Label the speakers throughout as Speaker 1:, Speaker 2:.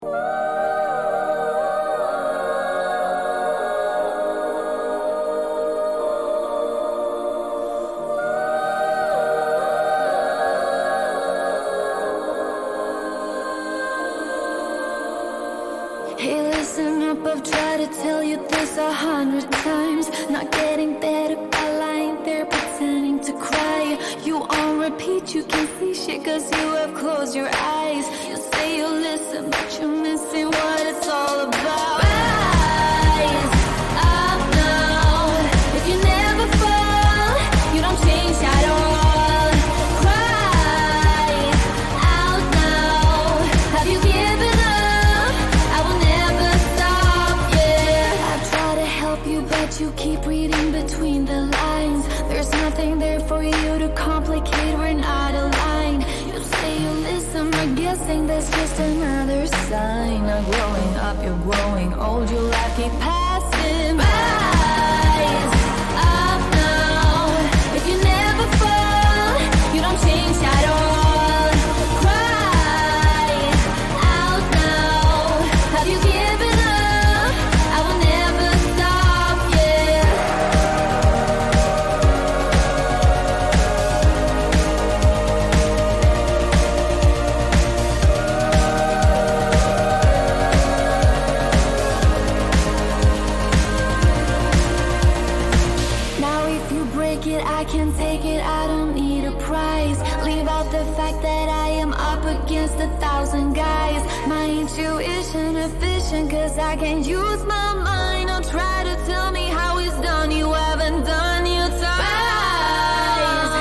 Speaker 1: Hey, listen up, I've tried to tell you this 100 times. Not getting better by lying there pretending to cry. You on repeat, you can see shit cause you have closed your eyes. You say you listen, but you're missing what it's all about. Rise up now. If you never fall, you don't change at all. Cry out now. Have you given up? I will never stop, yeah. I try to help you, but you keep reading between the lines. There's nothing there for you to complicate, we're not aligned. You say you listen, but guessing that's just another sign. Not growing up, you're growing old, your life keep passing by. Rise up now. If you never fall, you don't change at all. Cry out now. Have you given up? I will never stop, yeah. Now if you break it, I can take it, I don't need a prize. Leave out the fact that I am up against 1,000 guys. My intuition efficient cause I can't use my mind. Don't try to tell me how it's done, you haven't done your time. Rise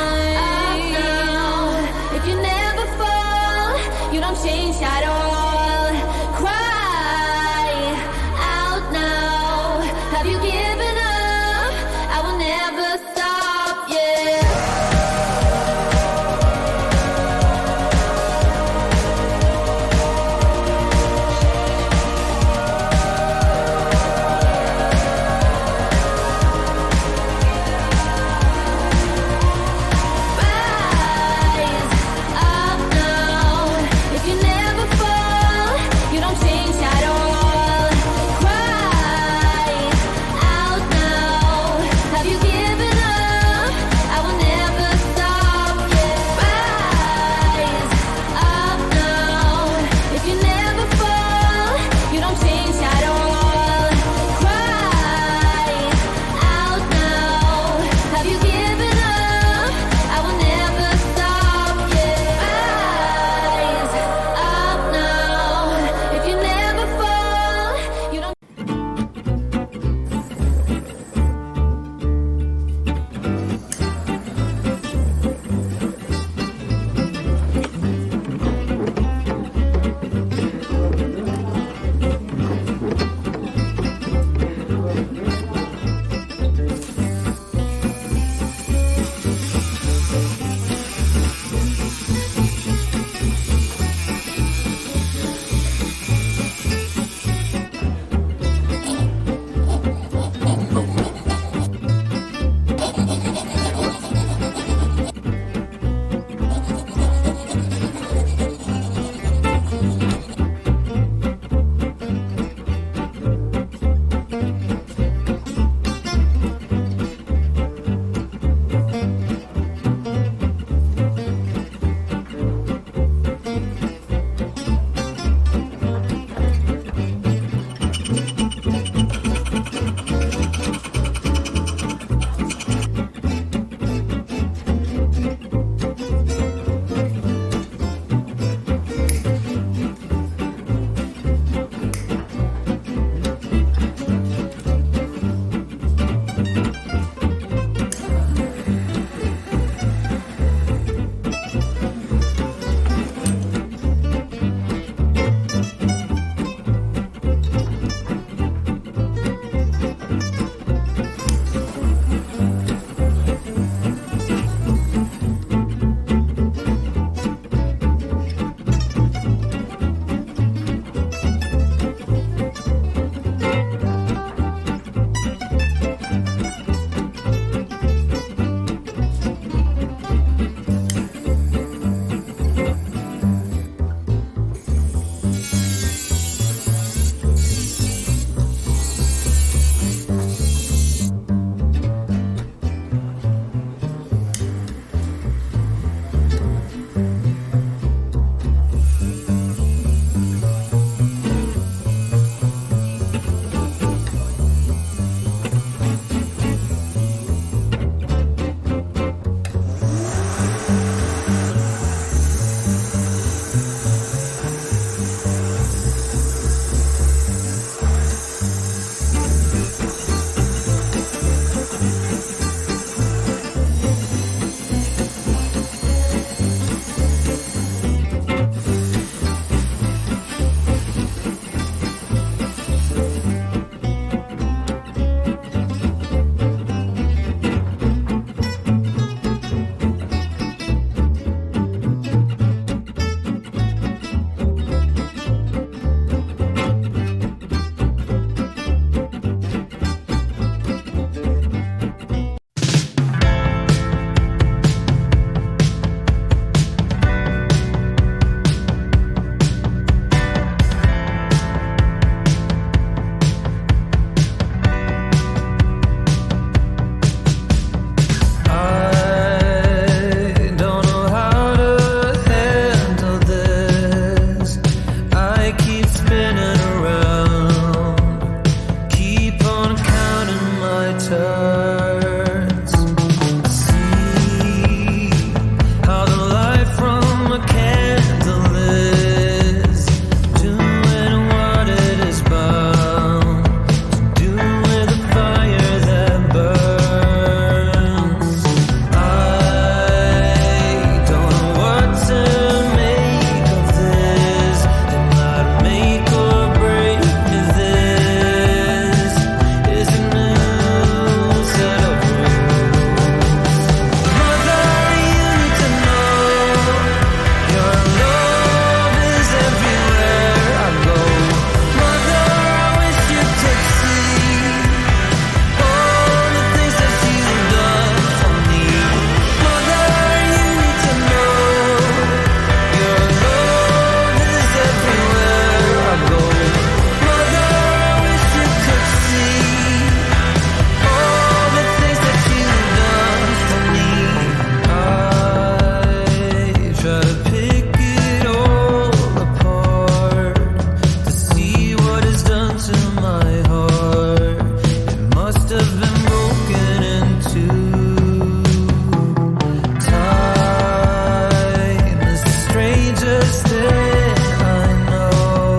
Speaker 1: up now. If you never fall, you don't change at all. Cry out now. Have you given up? I will never stop, yeah.
Speaker 2: spinning around. Keep on counting my turns. See how the light from a candle is doing what it is bound to do with the fire that burns. I don't know what to make of this. It might make or break me. This is a new set of rules. Mother, you need to know your love is everywhere I go. Mother, I wish you could see all the things that you've done for me. Mother, you need to know your love is everywhere I go. Mother, I wish you could see all the things that you've done for me. I try to pick it all apart to see what it's done to my heart. It must have been broken in two. Time is the strangest thing I know.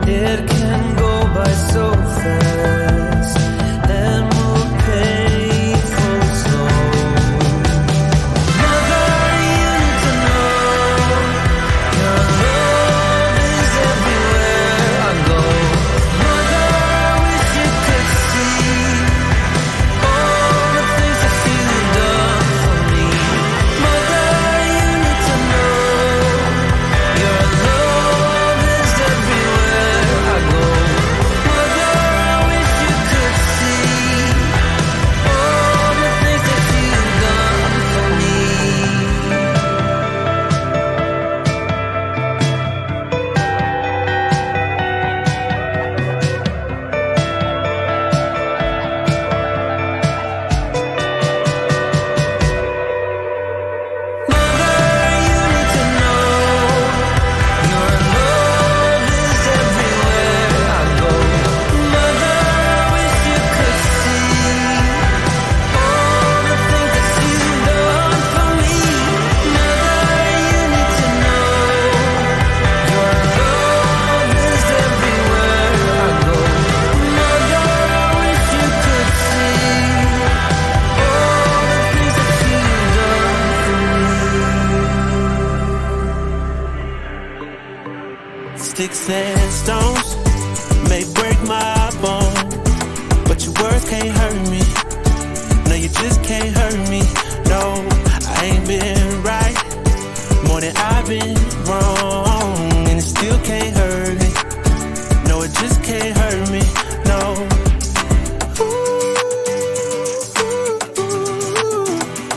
Speaker 2: It can go by so fast and move painful slow. Mother, you need to know your love is everywhere I go. Mother, I wish you could see all the things that you've done for me. Mother, you need to know your love is everywhere I go. Mother, I wish you could see all the things that you've done for me. Mother, you need to know your love is everywhere I go. Mother, I wish you could see all the things that you've done for me. Mother, you need to know your love is everywhere I go. Mother, I wish you could see all the things that you've done for me.
Speaker 3: Sticks and stones may break my bone, but your words can't hurt me. No, you just can't hurt me. No, I ain't been right more than I've been wrong, and it still can't hurt me. No, it just can't hurt me. No.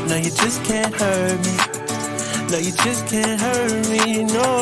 Speaker 3: No, you just can't hurt me. No, you just can't hurt me. No.